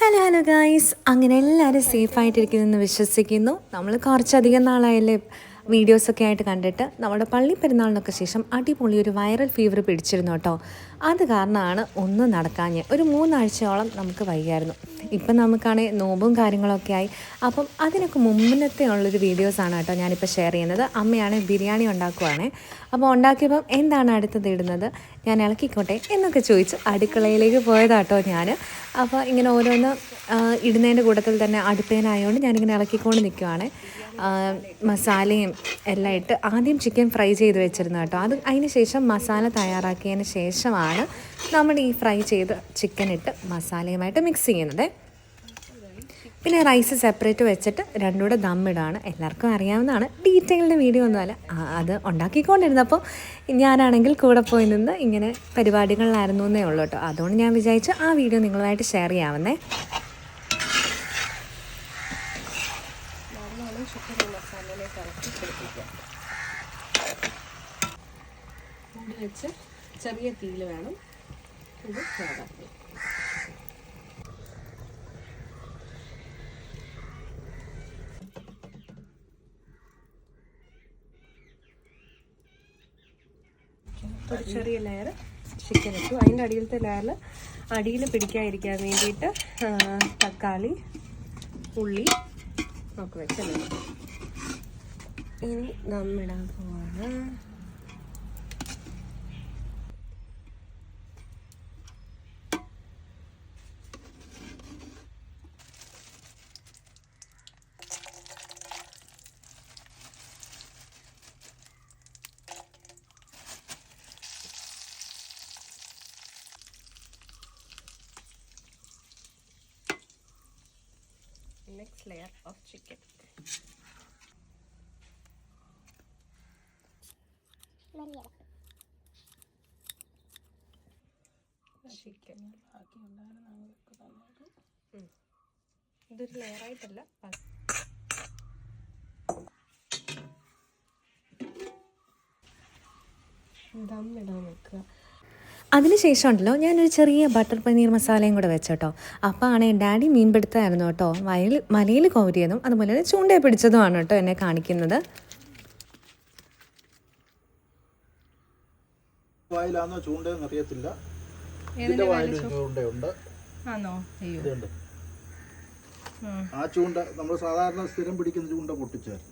Hello guys, അങ്ങനെ എല്ലാവരും സേഫായിട്ടിരിക്കുന്നെന്ന് വിശ്വസിക്കുന്നു. നമ്മൾ കുറച്ചധികം നാളായല്ലേ വീഡിയോസൊക്കെ ആയിട്ട് കണ്ടിട്ട്. നമ്മുടെ പള്ളി പെരുന്നാളിനൊക്കെ ശേഷം അടിപൊളി ഒരു വൈറൽ ഫീവർ പിടിച്ചിരുന്നു കേട്ടോ. അത് കാരണമാണ് ഒന്നും നടക്കാഞ്ഞ് ഒരു 3 ആഴ്ചയോളം നമുക്ക് വയ്യായിരുന്നു. ഇപ്പം നമുക്കാണെങ്കിൽ നോമ്പും കാര്യങ്ങളൊക്കെ ആയി. അപ്പം അതിനൊക്കെ മുമ്പിനത്തെ ഉള്ളൊരു വീഡിയോസാണ് കേട്ടോ ഞാനിപ്പോൾ ഷെയർ ചെയ്യുന്നത്. അമ്മയാണെങ്കിൽ ബിരിയാണി ഉണ്ടാക്കുവാണേ. അപ്പോൾ ഉണ്ടാക്കിയപ്പം എന്താണ് അടുത്തത് ഇടുന്നത്, ഞാൻ ഇളക്കിക്കോട്ടെ എന്നൊക്കെ ചോദിച്ചു അടുക്കളയിലേക്ക് പോയതാട്ടോ ഞാൻ. അപ്പോൾ ഇങ്ങനെ ഓരോന്ന് ഇടുന്നതിൻ്റെ കൂട്ടത്തിൽ തന്നെ അടുപ്പേനായതുകൊണ്ട് ഞാനിങ്ങനെ ഇളക്കിക്കൊണ്ട് നിൽക്കുവാണ്. മസാലയും എല്ലാം ഇട്ട് ആദ്യം ചിക്കൻ ഫ്രൈ ചെയ്ത് വെച്ചിരുന്നു കേട്ടോ. അതിന് ശേഷം മസാല തയ്യാറാക്കിയതിന് ശേഷമാണ് നമ്മൾ ഈ ഫ്രൈ ചെയ്ത് ചിക്കൻ ഇട്ട് മസാലയുമായിട്ട് മിക്സ് ചെയ്യുന്നത്. പിന്നെ റൈസ് സെപ്പറേറ്റ് വെച്ചിട്ട് രണ്ടുകൂടെ ദമ്മിടാണ്. എല്ലാവർക്കും അറിയാവുന്നതാണ്, ഡീറ്റെയിൽഡ് വീഡിയോ ഒന്നുമല്ല. അത് ഉണ്ടാക്കിക്കൊണ്ടിരുന്നപ്പോൾ ഞാനാണെങ്കിൽ കൂടെ പോയി നിന്ന് ഇങ്ങനെ പരിപാടികളിലായിരുന്നു എന്നേ ഉള്ളൂ കേട്ടോ. അതുകൊണ്ട് ഞാൻ വിചാരിച്ചു ആ വീഡിയോ നിങ്ങളുമായിട്ട് ഷെയർ ചെയ്യാവുന്നേ. മൂടി വെച്ച് ചെറിയ തീയിൽ വേണം ഇത് ചേർക്കാൻ. ഒരു ചെറിയ ലെയർ ചിക്കൻ ഇട്ടു. അതിൻ്റെ അടിയിലത്തെ ലെയറിൽ അടിയിൽ പിടിക്കാതിരിക്കാൻ വേണ്ടിയിട്ട് തക്കാളി, ഉള്ളി ഒക്കെ വെച്ചല്ലേ. ഇനി ദമ്മിടാൻ പോവാണ്. Next layer of chicken. Chicken ഇതൊരു ലെയറായിട്ടല്ല, ദമ്മിടാൻ വെക്കുക. അതിനുശേഷം ഉണ്ടല്ലോ ഞാനൊരു ചെറിയ ബട്ടർ പനീർ മസാലയും കൂടെ വെച്ചോട്ടോ. അപ്പോൾ ആണെങ്കിൽ ഡാഡി മീൻ പിടുത്തമായിരുന്നു കേട്ടോ. മലയിൽ കോരിയതും അതുപോലെ തന്നെ ചൂണ്ടയെ പിടിച്ചതുമാണ് കേട്ടോ എന്നെ കാണിക്കുന്നത്. വായിലാണോ ചൂണ്ടയെന്ന് അറിയത്തില്ല. ഇതിന്റെ വായിൽ ചൂണ്ടയുണ്ട്. ആ ചൂണ്ട നമ്മൾ സാധാരണ സ്ഥിരം പിടിക്കുന്ന ചൂണ്ട പൊട്ടിച്ചായിരുന്നു.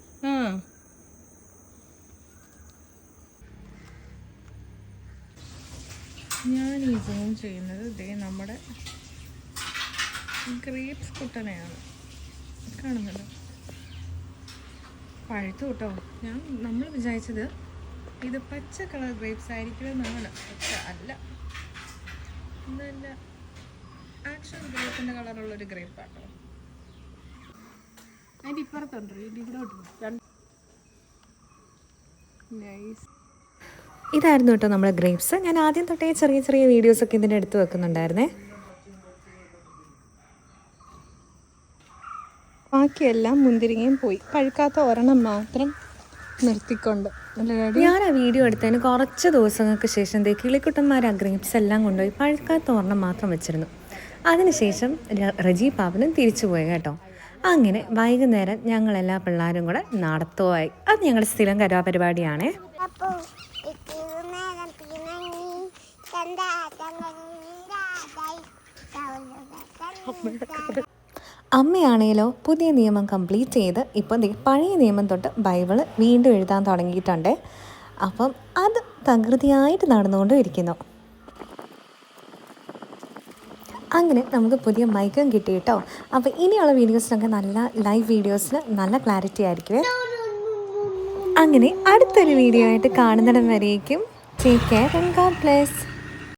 ഞാൻ ഈ സൂം ചെയ്യുന്നത് ഇതേ നമ്മുടെ ഗ്രേപ്സ് കുട്ടനെയാണ് കാണുന്നത്. പഴുത്തു കേട്ടോ. നമ്മൾ വിചാരിച്ചത് ഇത് പച്ച കളർ ഗ്രേപ്സ് ആയിരിക്കുമെന്നാണ്, പക്ഷെ അല്ല. നല്ല ആക്ഷൻ ഗ്രേപ്പിൻ്റെ കളറുള്ളൊരു ഗ്രേപ്പാട്ടോ. അതിൻ്റെ ഇപ്പുറത്തുണ്ട്, ഇതിൻ്റെ ഇവിടെ നൈസ്. ഇതായിരുന്നു കേട്ടോ നമ്മുടെ ഗ്രേപ്സ്. ഞാൻ ആദ്യം തൊട്ടേ ചെറിയ ചെറിയ വീഡിയോസൊക്കെ ഇതിൻ്റെ അടുത്ത് വെക്കുന്നുണ്ടായിരുന്നേ. ബാക്കിയെല്ലാം മുന്തിരിങ്ങയും പോയി, പഴുക്കാത്ത ഒരെണ്ണം മാത്രം നിർത്തിക്കൊണ്ട്. ഞാൻ ആ വീഡിയോ എടുത്തതിന് കുറച്ച് ദിവസങ്ങൾക്ക് ശേഷം കിളിക്കുട്ടന്മാർ ആ ഗ്രേപ്സ് എല്ലാം കൊണ്ടുപോയി പഴുക്കാത്ത ഒരെണ്ണം മാത്രം വെച്ചിരുന്നു. അതിനുശേഷം റജി പാപ്പനും തിരിച്ചു പോയി കേട്ടോ. അങ്ങനെ വൈകുന്നേരം ഞങ്ങളെല്ലാ പിള്ളേരും കൂടെ നടത്തുവായി. അത് ഞങ്ങളുടെ സ്ഥിരം കലാപരിപാടിയാണേ. അമ്മയാണേലോ പുതിയ നിയമം കംപ്ലീറ്റ് ചെയ്ത് ഇപ്പം പഴയ നിയമം തൊട്ട് ബൈബിള് വീണ്ടും എഴുതാൻ തുടങ്ങിയിട്ടുണ്ട്. അപ്പം അത് തകൃതിയായിട്ട് നടന്നുകൊണ്ടും ഇരിക്കുന്നു. അങ്ങനെ നമുക്ക് പുതിയ മൈക്കും കിട്ടി കേട്ടോ. അപ്പോൾ ഇനിയുള്ള വീഡിയോസിനൊക്കെ നല്ല ലൈവ് വീഡിയോസിന് നല്ല ക്ലാരിറ്റി ആയിരിക്കുമേ. അങ്ങനെ അടുത്തൊരു വീഡിയോ ആയിട്ട് കാണുന്നിടം വരേക്കും take care and God bless.